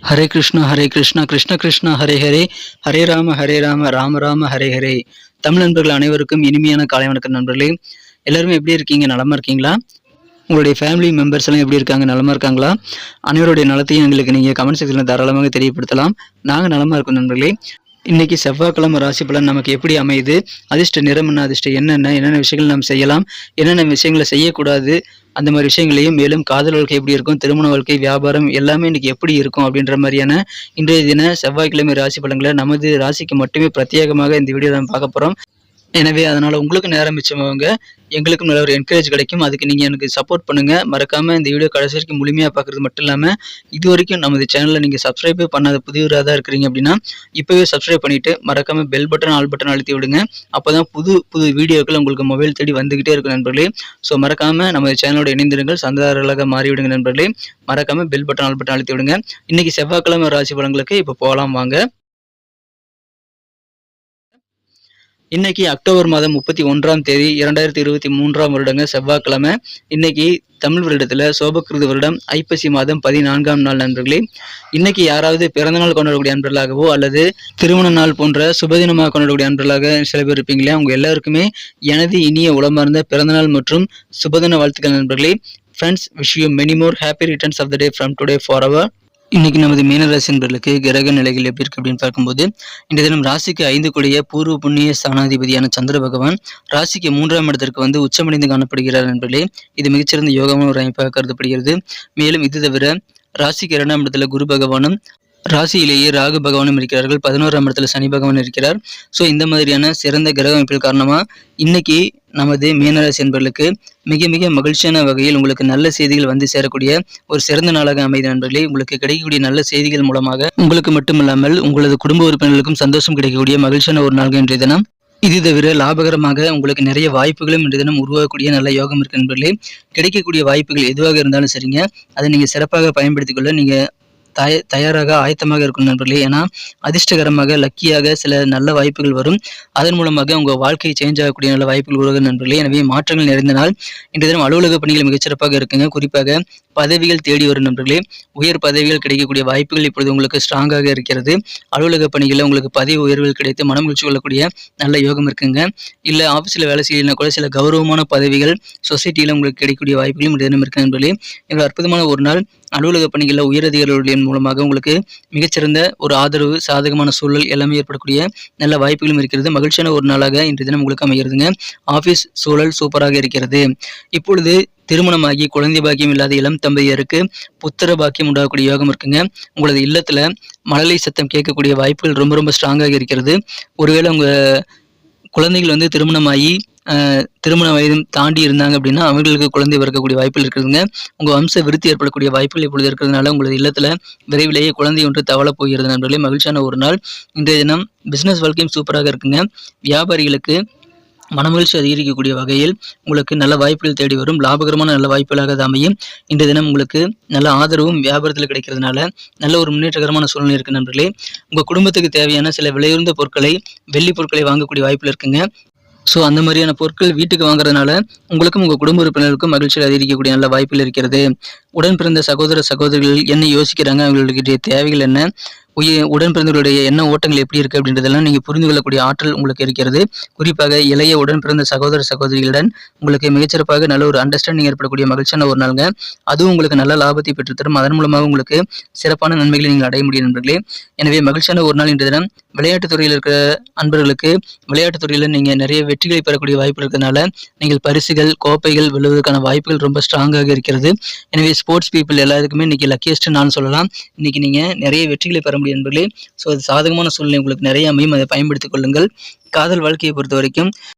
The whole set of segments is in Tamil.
ஹரே கிருஷ்ணா கிருஷ்ண கிருஷ்ணா ஹரே ஹரே, ஹரே ராம ராம ராம ஹரே ஹரே. தமிழ் நண்பர்கள் அனைவருக்கும் இனிமையான காலை வணக்கம் நண்பர்களே. எல்லாருமே எப்படி இருக்கீங்க? நலமா இருக்கீங்களா? உங்களுடைய ஃபேமிலி மெம்பர்ஸ் எல்லாம் எப்படி இருக்காங்க? நலமா இருக்காங்களா? அனைவருடைய நலத்தையும் எங்களுக்கு நீங்கள் கமெண்ட் செக்ஷனில் தாராளமாக தெரியப்படுத்தலாம். நாங்கள் நலமா இருக்கோம் நண்பர்களே. இன்னைக்கு செவ்வாய்க்கிழமை ராசி பலன் நமக்கு எப்படி அமையுது, அதிர்ஷ்ட நிறம் என்ன, அதிர்ஷ்டம் என்னென்ன விஷயங்கள் நாம் செய்யலாம், என்னென்ன விஷயங்களை செய்யக்கூடாது, அந்த மாதிரி விஷயங்களையும், மேலும் காதல் வாழ்க்கை எப்படி இருக்கும், திருமண வாழ்க்கை, வியாபாரம் எல்லாமே இன்னைக்கு எப்படி இருக்கும் அப்படின்ற மாதிரியான இன்றைய தின செவ்வாய்க்கிழமை ராசி பலன்களை நமது ராசிக்கு மட்டுமே பிரத்யேகமாக இந்த வீடியோ நம்ம பார்க்க போகிறோம். எனவே அதனால் உங்களுக்கு நேரம் மிச்சமாகுங்க, எங்களுக்கும் நல்ல ஒரு என்கரேஜ் கிடைக்கும். அதுக்கு நீங்கள் எனக்கு சப்போர்ட் பண்ணுங்கள். மறக்காமல் இந்த வீடியோ கடைசி வரைக்கும் முழுமையாக பார்க்குறது மட்டும் இல்லாமல் இது வரைக்கும் நமது சேனலில் நீங்கள் சப்ஸ்கிரைபே பண்ணாத புதியவராக தான் இருக்கிறீங்க அப்படின்னா இப்போவே சப்ஸ்கிரைப் பண்ணிவிட்டு மறக்காமல் பெல் பட்டன் ஆல் பட்டன் அழுத்தி விடுங்க. அப்போ தான் புது வீடியோக்கள் உங்களுக்கு மொபைல் தேடி வந்துக்கிட்டே இருக்கும் நண்பர்களே. ஸோ மறக்காமல் நமது சேனலோட இணைந்திருங்கள், சந்தாதாரர்களாக மாறிவிடுங்க நண்பர்களே. மறக்காமல் பெல் பட்டன் ஆல் பட்டன் அழுத்தி விடுங்க. இன்றைக்கி செவ்வாய்க்கிழமை ராசி பலன்களுக்கு இப்போ போகலாம் வாங்க. இன்னைக்கு அக்டோபர் மாதம் 31ஆம் தேதி 2023ஆம் வருடங்க செவ்வாய்க்கிழமை. இன்னைக்கு தமிழ் வருடத்துல சோபகிருது வருடம் ஐப்பசி மாதம் 14ஆம் நாள் நண்பர்களே. இன்னைக்கு யாராவது பிறந்தநாள் கொண்டாடக்கூடிய அன்பர்களாகவோ அல்லது திருமண நாள் போன்ற சுபதினமாக கொண்டாடக்கூடிய அன்பர்களாக சில பேர் இருப்பீங்களே, அவங்க எல்லாருக்குமே எனது இனிய உளமார்ந்த பிறந்தநாள் மற்றும் சுபதின வாழ்த்துக்கள் நண்பர்களே. Friends, wish you many more happy returns of the day from today for அவர். இன்னைக்கு நமது மீனராசி என்பர்களுக்கு கிரக நிலைகள் எப்படி இருக்கு அப்படின்னு பார்க்கும்போது, இந்த தினம் ராசிக்கு 5 கூடிய பூர்வ புண்ணிய ஸ்தானாதிபதியான சந்திர பகவான் ராசிக்கு 3ஆம் இடத்திற்கு உச்சமடைந்து காணப்படுகிறார் என்பதிலே இது மிகச்சிறந்த யோகமான ஒரு அமைப்பாக கருதப்படுகிறது. மேலும் இது தவிர ராசிக்கு 2ஆம் இடத்துல குரு பகவானும், ராசியிலேயே ராகு பகவானும் இருக்கிறார்கள். 11ஆம் இடத்துல சனி பகவான் இருக்கிறார். ஸோ இந்த மாதிரியான சிறந்த கிரக அமைப்பில் காரணமாக இன்னைக்கு நமது மீனராசி என்பர்களுக்கு மிக மிக மகிழ்ச்சியான வகையில் உங்களுக்கு நல்ல செய்திகள் வந்து சேரக்கூடிய ஒரு சிறந்த நாளாக அமைதி நண்பர்களே. உங்களுக்கு கிடைக்கக்கூடிய நல்ல செய்திகள் மூலமாக உங்களுக்கு மட்டுமில்லாமல் உங்களது குடும்ப உறுப்பினர்களுக்கும் சந்தோஷம் கிடைக்கக்கூடிய மகிழ்ச்சியான ஒரு நாள் இன்றைய தினம். இது தவிர லாபகரமாக உங்களுக்கு நிறைய வாய்ப்புகளும் இன்றைய தினம் உருவாகக்கூடிய நல்ல யோகம் இருக்கு நண்பர்களே. கிடைக்கக்கூடிய வாய்ப்புகள் எதுவாக இருந்தாலும் சரிங்க, அதை நீங்கள் சிறப்பாக பயன்படுத்திக் கொள்ள நீங்கள் தயாராக ஆயத்தமாக இருக்கும் நண்பர்களே. ஏன்னா அதிர்ஷ்டகரமாக லக்கியாக சில நல்ல வாய்ப்புகள் வரும். அதன் மூலமாக உங்கள் வாழ்க்கை சேஞ்ச் ஆகக்கூடிய நல்ல வாய்ப்புகள் உருவாகும் நண்பர்களே. எனவே மாற்றங்கள் நிறைந்த நாள் இன்றைய தினம். அலுவலக பணிகள் மிகச்சிறப்பாக இருக்குங்க. குறிப்பாக பதவிகள் தேடி வரும் நண்பர்களே. உயர் பதவிகள் கிடைக்கக்கூடிய வாய்ப்புகள் இப்பொழுது உங்களுக்கு ஸ்ட்ராங்காக இருக்கிறது. அலுவலக பணிகளில் உங்களுக்கு பதவி உயர்வுகள் கிடைத்து மனம் மகிழ்ச்சி கொள்ளக்கூடிய நல்ல யோகம் இருக்குங்க. இல்லை ஆஃபீஸில் வேலை செய்யலைன்னா கூட சில கௌரவமான பதவிகள் சொசைட்டியில் உங்களுக்கு கிடைக்கக்கூடிய வாய்ப்புகளும் இன்றைய தினம் இருக்கு நண்பர்களே. எங்கள் அற்புதமான ஒரு நாள். அலுவலக பணிகளில் உயரதிகாரிகளின் மூலமாக உங்களுக்கு மிகச்சிறந்த ஒரு ஆதரவு, சாதகமான சூழல் எல்லாமே ஏற்படக்கூடிய நல்ல வாய்ப்புகளும் இருக்கிறது. மகிழ்ச்சியான ஒரு நாளாக இன்றைய தினம் உங்களுக்கு அமைகிறதுங்க. ஆஃபீஸ் சூழல் சூப்பராக இருக்கிறது. இப்பொழுது திருமணமாகி குழந்தை பாக்கியம் இல்லாத இளம் தம்பதியருக்கு புத்திர பாக்கியம் உண்டாகக்கூடிய யோகம் இருக்குங்க. உங்களது இல்லத்துல மழலை சத்தம் கேட்கக்கூடிய வாய்ப்புகள் ரொம்ப ரொம்ப ஸ்ட்ராங்காக இருக்கிறது. ஒருவேளை உங்க குழந்தைகள் திருமணமாகி திருமண வயது தாண்டி இருந்தாங்க அப்படின்னா அவங்களுக்கு குழந்தை பிறக்கக்கூடிய வாய்ப்புகள் இருக்குதுங்க. உங்கள் வம்ச விருத்தி ஏற்படக்கூடிய வாய்ப்புகள் இப்பொழுது இருக்கிறதுனால உங்களது இல்லத்தில் விரைவிலேயே குழந்தை ஒன்று தவள போகிறது நண்பர்களே. மகிழ்ச்சியான ஒரு நாள் இன்றைய தினம். பிஸ்னஸ் வாழ்க்கையும் சூப்பராக இருக்குங்க. வியாபாரிகளுக்கு மனமகிழ்ச்சி அதிகரிக்கக்கூடிய வகையில் உங்களுக்கு நல்ல வாய்ப்புகள் தேடி வரும். லாபகரமான நல்ல வாய்ப்புகளாக அது அமையும். இன்றைய தினம் உங்களுக்கு நல்ல ஆதரவும் வியாபாரத்தில் கிடைக்கிறதுனால நல்ல ஒரு முன்னேற்றகரமான சூழ்நிலை இருக்கு நண்பர்களே. உங்கள் குடும்பத்துக்கு தேவையான சில விலையுறந்த பொருட்களை, வெள்ளி பொருட்களை வாங்கக்கூடிய வாய்ப்புகள் இருக்குங்க. ஸோ அந்த மாதிரியான பொருட்கள் வீட்டுக்கு வாங்குறதுனால உங்களுக்கும் உங்கள் குடும்ப உறுப்பினருக்கும் மகிழ்ச்சியில் அதிகரிக்கக்கூடிய நல்ல வாய்ப்புகள் இருக்கிறது. உடன் பிறந்த சகோதர சகோதரிகள் என்ன யோசிக்கிறாங்க, அவர்களுடைய தேவைகள் என்ன, உடன் பிறந்தவர்களுடைய எண்ண ஓட்டங்கள் எப்படி இருக்குது அப்படின்றதெல்லாம் நீங்கள் புரிந்து கொள்ளக்கூடிய ஆற்றல் உங்களுக்கு இருக்கிறது. குறிப்பாக இளைய உடன் பிறந்த சகோதர சகோதரிகளுடன் உங்களுக்கு மிகச்சிறப்பாக நல்ல ஒரு அண்டர்ஸ்டாண்டிங் ஏற்படக்கூடிய மகிழ்ச்சியான ஒரு நாளுங்க. அதுவும் உங்களுக்கு நல்ல லாபத்தை பெற்றுத்தரும். அதன் மூலமாக உங்களுக்கு சிறப்பான நன்மைகளை நீங்கள் அடைய முடியும் நண்பர்களே. எனவே மகிழ்ச்சியான ஒரு நாள் இன்றைய தினம். விளையாட்டுத் துறையில் இருக்கிற அன்பர்களுக்கு விளையாட்டுத் துறையில் நீங்கள் நிறைய வெற்றிகளை பெறக்கூடிய வாய்ப்பு இருக்கிறதுனால நீங்கள் பரிசுகள், கோப்பைகள் வெல்வதற்கான வாய்ப்புகள் ரொம்ப ஸ்ட்ராங்காக இருக்கிறது. எனவே ஸ்போர்ட்ஸ் பீப்புள் எல்லாருக்குமே இன்னைக்கு லக்கியஸ்ட் நான் சொல்லலாம். இன்னைக்கு நீங்கள் நிறைய வெற்றிகளை பெற முடியும் என்பர்களே. ஸோ அது சாதகமான சூழ்நிலை உங்களுக்கு நிறைய அமையும். அதை பயன்படுத்திக் கொள்ளுங்கள். காதல் வாழ்க்கையை பொறுத்த வரைக்கும்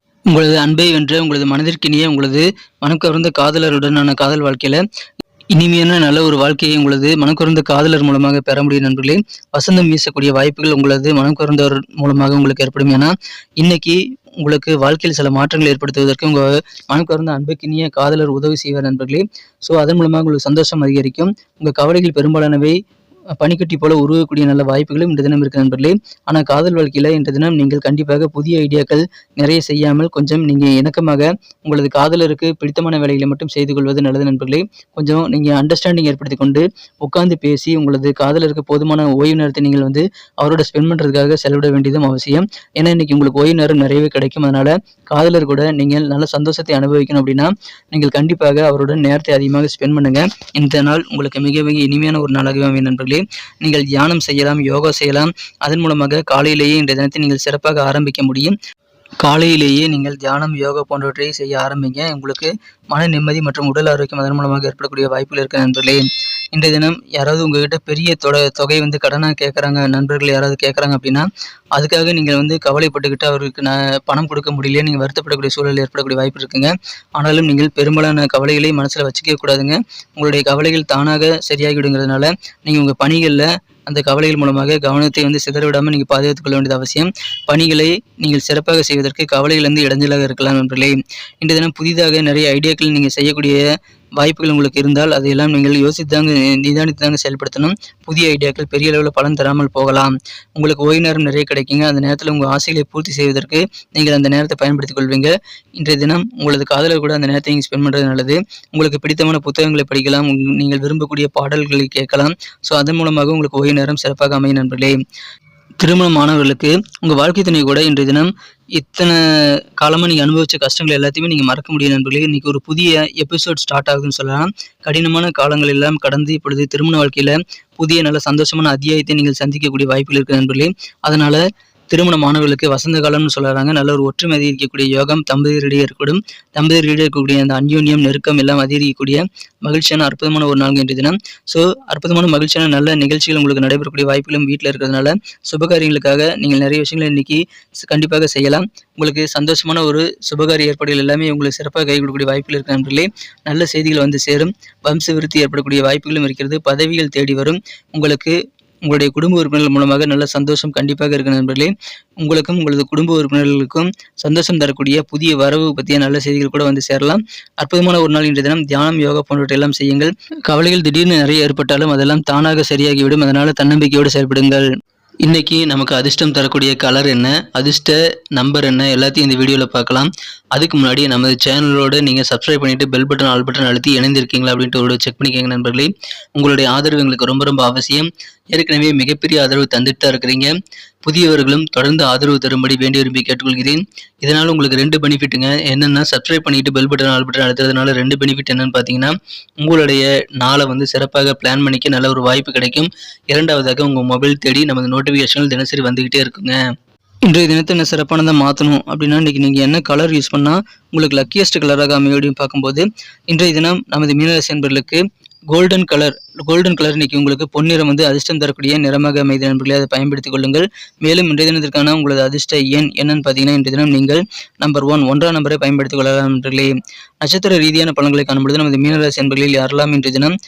உங்களது அன்பை வென்ற, உங்களது மனதிற்கினிய, உங்களது மனக்கவர்ந்த காதலருடனான காதல் வாழ்க்கையில இனிமையான நல்ல ஒரு வாழ்க்கையை உங்களது மனக்கவர்ந்த காதலர் மூலமாக பெற முடியும் நண்பர்களே. வசந்தம் வீசக்கூடிய வாய்ப்புகள் உங்களது மனக்கவர்ந்தவர் மூலமாக உங்களுக்கு ஏற்படும். ஏன்னா இன்னைக்கு உங்களுக்கு வாழ்க்கையில் சில மாற்றங்கள் ஏற்படுத்துவதற்கு உங்கள் மனக்கவர்ந்த அன்புக்கினிய காதலர் உதவி செய்வார் நண்பர்களே. ஸோ அதன் மூலமாக உங்களுக்கு சந்தோஷம் அதிகரிக்கும். உங்கள் கவலைகள் பெரும்பாலானவை பனிக்கட்டி போல உருவக்கூடிய நல்ல வாய்ப்புகளும் இன்று தினம் இருக்கு நண்பர்களே. ஆனால் காதல் வாழ்க்கையில் இன்று தினம் நீங்கள் கண்டிப்பாக புதிய ஐடியாக்கள் நிறைய செய்யாமல் கொஞ்சம் நீங்கள் இணக்கமாக உங்களது காதலருக்கு பிடித்தமான வேலைகளை மட்டும் செய்து கொள்வது நல்லது நண்பர்களே. கொஞ்சம் நீங்கள் அண்டர்ஸ்டாண்டிங் ஏற்படுத்தி கொண்டு உட்கார்ந்து பேசி உங்களது காதலருக்கு போதுமான ஓய்வு நேரத்தை நீங்கள் அவரோட ஸ்பெண்ட் பண்ணுறதுக்காக செலவிட வேண்டியதும் அவசியம். ஏன்னா இன்னைக்கு உங்களுக்கு ஓய்வு நேரம் நிறையவே கிடைக்கும். அதனால காதலர் கூட நீங்கள் நல்ல சந்தோஷத்தை அனுபவிக்கணும் அப்படின்னா நீங்கள் கண்டிப்பாக அவருடன் நேரத்தை அதிகமாக ஸ்பெண்ட் பண்ணுங்க. இந்த நாள் உங்களுக்கு மிக மிக இனிமையான ஒரு நாளாகவே அமையும் நண்பர்களே. நீங்கள் தியானம் செய்யலாம், யோகா செய்யலாம். அதன் மூலமாக காலையிலேயே இன்றைய தினத்தை நீங்கள் சிறப்பாக ஆரம்பிக்க முடியும். காலையிலேயே நீங்கள் தியானம், யோகா போன்றவற்றை செய்ய ஆரம்பிங்க. உங்களுக்கு மன நிம்மதி மற்றும் உடல் ஆரோக்கியம் அதன் மூலமாக ஏற்படக்கூடிய வாய்ப்புகள் இருக்கு நண்பர்களே. இன்றைய தினம் யாராவது உங்ககிட்ட பெரிய தொகை கடனாக கேட்குறாங்க, நண்பர்கள் யாராவது கேட்குறாங்க அப்படின்னா அதுக்காக நீங்கள் கவலைப்பட்டுக்கிட்டு அவருக்கு பணம் கொடுக்க முடியலையே நீங்கள் வருத்தப்படக்கூடிய சூழல் ஏற்படக்கூடிய வாய்ப்பு இருக்குங்க. ஆனாலும் நீங்கள் பெரும்பாலான கவலைகளை மனசில் வச்சுக்க கூடாதுங்க. உங்களுடைய கவலைகள் தானாக சரியாகிவிடுங்கிறதுனால நீங்கள் உங்கள் பணிகளில் அந்த கவலைகள் மூலமாக கவனத்தை சிதற விடாமல் நீங்கள் பாதுகாத்துக் கொள்ள வேண்டியது அவசியம். பணிகளை நீங்கள் சிறப்பாக செய்வதற்கு கவலைகள் இடைஞ்சலாக இருக்கலாம் நண்பர்களே. இன்றைய தினம் புதிதாக நிறைய ஐடியாக்கள் நீங்கள் செய்யக்கூடிய வாய்ப்புகள் உங்களுக்கு இருந்தால் அதையெல்லாம் நீங்கள் நிதானித்து செயல்படுத்தணும். புதிய ஐடியாக்கள் பெரிய அளவில் பலன் தராமல் போகலாம். உங்களுக்கு ஓய்வு நேரம் நிறைய கிடைக்குங்க. அந்த நேரத்தில் உங்கள் ஆசைகளை பூர்த்தி செய்வதற்கு நீங்கள் அந்த நேரத்தை பயன்படுத்திக் கொள்வீங்க. இன்றைய தினம் உங்களது காதலர் கூட அந்த நேரத்தை நீங்கள் ஸ்பெண்ட் பண்ணுறது நல்லது. உங்களுக்கு பிடித்தமான புத்தகங்களை படிக்கலாம், நீங்கள் விரும்பக்கூடிய பாடல்களை கேட்கலாம். ஸோ அதன் மூலமாக உங்களுக்கு ஓய்வு நேரம் சிறப்பாக அமையும் நண்பர்களே. திருமணமானவர்களுக்கு உங்கள் வாழ்க்கை துணை கூட இன்றைய தினம் இத்தனை காலமாக நீங்கள் அனுபவித்த கஷ்டங்கள் எல்லாத்தையுமே நீங்கள் மறக்க முடியும் நண்பர்களே. இன்றைக்கி ஒரு புதிய எபிசோட் ஸ்டார்ட் ஆகுதுன்னு சொல்லலாம். கடினமான காலங்கள் எல்லாம் கடந்து இப்பொழுது திருமண வாழ்க்கையில் புதிய நல்ல சந்தோஷமான அத்தியாயத்தை நீங்கள் சந்திக்கக்கூடிய வாய்ப்புகள் இருக்குது நண்பர்களே. அதனால் திருமணமானவர்களுக்கு வசந்த காலம்னு சொல்கிறாங்க. நல்ல ஒரு ஒற்றுமை அதிகரிக்கக்கூடிய யோகம் தம்பதியரிடையே ஏற்படும். தம்பதியரிடையே இருக்கக்கூடிய அந்த அந்யோன்யம் நெருக்கம் எல்லாம் அதிகரிக்கக்கூடிய மகிழ்ச்சியான அற்புதமான ஒரு நாள் இன்றைய தினம். ஸோ அற்புதமான மகிழ்ச்சியான நல்ல நிகழ்ச்சிகள் உங்களுக்கு நடைபெறக்கூடிய வாய்ப்புகளும் வீட்டில் இருக்கிறதுனால சுபகாரியங்களுக்காக நீங்கள் நிறைய விஷயங்களை இன்னைக்கு கண்டிப்பாக செய்யலாம். உங்களுக்கு சந்தோஷமான ஒரு சுபகாரிய ஏற்பாடுகள் எல்லாமே உங்களுக்கு சிறப்பாக கை கொடுக்கக்கூடிய வாய்ப்புகள் இருக்கிற நண்பர்களே. நல்ல செய்திகள் சேரும். வம்ச விருத்தி ஏற்படக்கூடிய வாய்ப்புகளும் இருக்கிறது. பதவிகள் தேடி வரும். உங்களுடைய குடும்ப உறுப்பினர்கள் மூலமாக நல்ல சந்தோஷம் கண்டிப்பாக இருக்கு நண்பர்களே. உங்களுக்கும் உங்களது குடும்ப உறுப்பினர்களுக்கும் சந்தோஷம் தரக்கூடிய புதிய வரவு பற்றிய நல்ல செய்திகள் கூட சேரலாம். அற்புதமான ஒரு நாள் இன்றைய தினம் தியானம், யோகா போன்றவற்றை எல்லாம் செய்யுங்கள். கவலைகள் திடீர்னு நிறைய ஏற்பட்டாலும் அதெல்லாம் தானாக சரியாகிவிடும். அதனால தன்னம்பிக்கையோடு செயல்படுங்கள். இன்னைக்கு நமக்கு அதிர்ஷ்டம் தரக்கூடிய கலர் என்ன, அதிர்ஷ்ட நம்பர் என்ன, எல்லாத்தையும் இந்த வீடியோவில் பார்க்கலாம். அதுக்கு முன்னாடி நமது சேனலோட நீங்கள் சப்ஸ்கிரைப் பண்ணிவிட்டு பெல் பட்டன் ஆல் பட்டன் அழுத்தி இணைந்திருக்கீங்களா அப்படின்ட்டு ஒரு செக் பண்ணிக்கோங்க நண்பர்களே. உங்களுடைய ஆதரவு எங்களுக்கு ரொம்ப ரொம்ப அவசியம். ஏற்கனவே மிகப்பெரிய ஆதரவு தந்துட்டு தான் இருக்கிறீங்க. புதியவர்களும் தொடர்ந்து ஆதரவு தரும்படி வேண்டி விரும்பி கேட்டுக்கொள்கிறேன். இதனால் உங்களுக்கு 2 பெனிஃபிட்டுங்க. என்னென்னா சப்ஸ்கிரைப் பண்ணிவிட்டு பெல் பட்டன் ஆல் பட்டன் அழுத்துறதுனால 2 பெனிஃபிட் என்னென்னு பார்த்தீங்கன்னா உங்களுடைய நாளை சிறப்பாக பிளான் பண்ணிக்க நல்ல ஒரு வாய்ப்பு கிடைக்கும். இரண்டாவதாக உங்கள் மொபைல் தேடி நமது நோட்டிஃபிகேஷன்கள் தினசரி வந்துக்கிட்டே இருக்குங்க. இன்றைய தினத்தை என்ன சிறப்பானதாக மாற்றணும் அப்படின்னா இன்றைக்கி நீங்கள் என்ன கலர் யூஸ் பண்ணால் உங்களுக்கு லக்கியஸ்ட் கலராக அமையும் அப்படின்னு பார்க்கும்போது இன்றைய தினம் நமது மீனராசி என்பர்களுக்கு கோல்டன் கலர் இன்னைக்கு உங்களுக்கு பொன்னிறம் அதிர்ஷ்டம் தரக்கூடிய நிறமாக அமைதி நண்பர்களே. அதை பயன்படுத்திக் கொள்ளுங்கள். மேலும் இன்றைய தினத்திற்கான உங்களது அதிர்ஷ்ட எண் என்னன்னு பார்த்தீங்கன்னா இன்றைய தினம் நீங்கள் நம்பர் 1 1ஆம் நம்பரை பயன்படுத்திக் கொள்ளலாம் நண்பர்களே. நட்சத்திர ரீதியான பலன்களை காணும்பொழுது நமது மீனராசி என்பர்களில் யாரெல்லாம் இன்றைய தினம்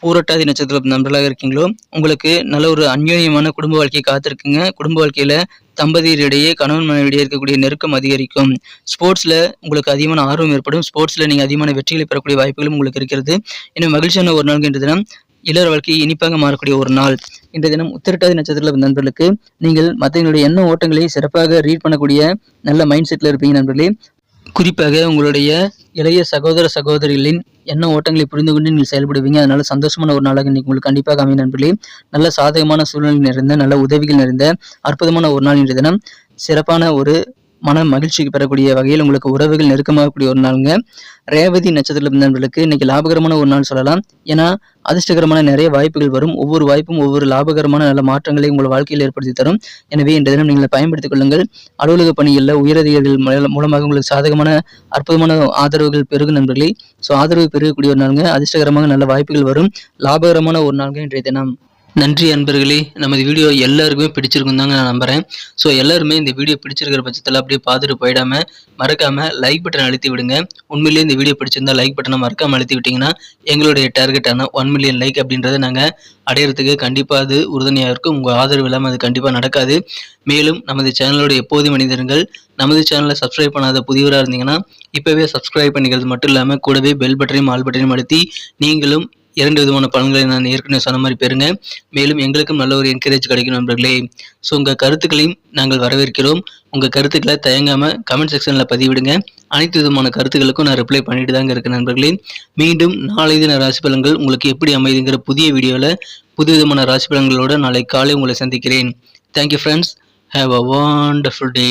பூரட்டாதி நட்சத்திர நண்பர்களாக இருக்கீங்களோ உங்களுக்கு நல்ல ஒரு அந்யோன்யமான குடும்ப வாழ்க்கையை காத்திருக்குங்க. குடும்ப வாழ்க்கையில தம்பதியரிடையே கணவன் மனைவிடையே இருக்கக்கூடிய நெருக்கம் அதிகரிக்கும். ஸ்போர்ட்ஸ்ல உங்களுக்கு அதிகமான ஆர்வம் ஏற்படும். ஸ்போர்ட்ஸ்ல நீங்க அதிகமான வெற்றிகளை பெறக்கூடிய வாய்ப்புகளும் உங்களுக்கு இருக்கிறது. இன்னும் மகிழ்ச்சியான ஒரு நாள் இன்றைய தினம் இளர் வாழ்க்கையை இனிப்பாக மாறக்கூடிய ஒரு நாள். இன்றைய தினம் உத்திரட்டாதி நட்சத்திர நண்பர்களுக்கு நீங்கள் மற்றவங்களுடைய எண்ண ஓட்டங்களை சிறப்பாக ரீட் பண்ணக்கூடிய நல்ல மைண்ட் செட்ல இருப்பீங்க நண்பர்களே. குறிப்பாக உங்களுடைய இளைய சகோதர சகோதரிகளின் எண்ண ஓட்டங்களை புரிந்து கொண்டு நீங்கள் செயல்படுவீங்க. அதனால சந்தோஷமான ஒரு நாளாக இன்னைக்கு உங்களுக்கு கண்டிப்பாக அமையும் நண்பர்களே. நல்ல சாதகமான சூழ்நிலை நிறைந்த நல்ல உதவிகள் நிறைந்த அற்புதமான ஒரு நாள் இன்றைய தினம். சிறப்பான ஒரு மன மகிழ்ச்சிக்கு பெறக்கூடிய வகையில் உங்களுக்கு உறவுகள் நெருக்கமாகக்கூடிய ஒரு நாளுங்க. ரேவதி நட்சத்திர நண்பர்களுக்கு இன்னைக்கு லாபகரமான ஒரு நாள் சொல்லலாம். ஏன்னா அதிர்ஷ்டகரமான நிறைய வாய்ப்புகள் வரும். ஒவ்வொரு வாய்ப்பும் ஒவ்வொரு லாபகரமான நல்ல மாற்றங்களை உங்கள் வாழ்க்கையில் ஏற்படுத்தி தரும். எனவே இந்த தினம் நீங்கள் பயன்படுத்திக் கொள்ளுங்கள். அலுவலக பணிகளில் உயரதிகாரிகள் மூலமாக உங்களுக்கு சாதகமான அற்புதமான ஆதரவுகள் பெருகும் நண்பர்களே. ஸோ ஆதரவு பெருகக்கூடிய ஒரு நாளுங்க. அதிர்ஷ்டகரமாக நல்ல வாய்ப்புகள் வரும். லாபகரமான ஒரு நாளுங்க இன்றைய தினம். நன்றி அன்பர்களே. நமது வீடியோ எல்லாருக்குமே பிடிச்சிருக்கும் தாங்க நான் நம்புகிறேன். ஸோ எல்லாருமே இந்த வீடியோ பிடிச்சிருக்கிற பட்சத்தில் அப்படியே பார்த்துட்டு போயிடாமல் மறக்காமல் லைக் பட்டன் அழுத்தி விடுங்க. உண்மையிலேயே இந்த வீடியோ பிடிச்சிருந்தா லைக் பட்டனை மறக்காமல் அழுத்தி விட்டிங்கன்னா எங்களுடைய டார்கெட்டான 1 மில்லியன் லைக் அப்படின்றத நாங்கள் அடையிறதுக்கு கண்டிப்பாக அது உறுதுணையாக இருக்கும். உங்கள் ஆதரவு இல்லாமல் அது கண்டிப்பாக நடக்காது. மேலும் நமது சேனலோட எப்போதும் மனிதர்கள் நமது சேனலை சப்ஸ்கிரைப் பண்ணாத புதியவராக இருந்தீங்கன்னா இப்போவே சப்ஸ்கிரைப் பண்ணிக்கிறது மட்டும் இல்லாமல் கூடவே பெல் பட்டனையும் ஆல் பட்டனையும் அழுத்தி நீங்களும் 2 விதமான பலன்களை நான் ஏற்கனவே சொன்ன மாதிரி பெறுங்க. மேலும் எங்களுக்கும் நல்ல ஒரு என்கரேஜ் கிடைக்கும் நண்பர்களே. ஸோ உங்கள் கருத்துக்களையும் நாங்கள் வரவேற்கிறோம். உங்கள் கருத்துக்களை தயங்காமல் கமெண்ட் செக்ஷனில் பதிவிடுங்க. அனைத்து விதமான கருத்துக்களுக்கும் நான் ரிப்ளை பண்ணிட்டு தாங்க இருக்கேன் நண்பர்களே. மீண்டும் நாளை தின ராசி பலன்கள் உங்களுக்கு எப்படி அமைதுங்கிற புதிய வீடியோவில் புது விதமான ராசி பலன்களோடு நாளை காலை உங்களை சந்திக்கிறேன். Thank you friends. Have a wonderful day.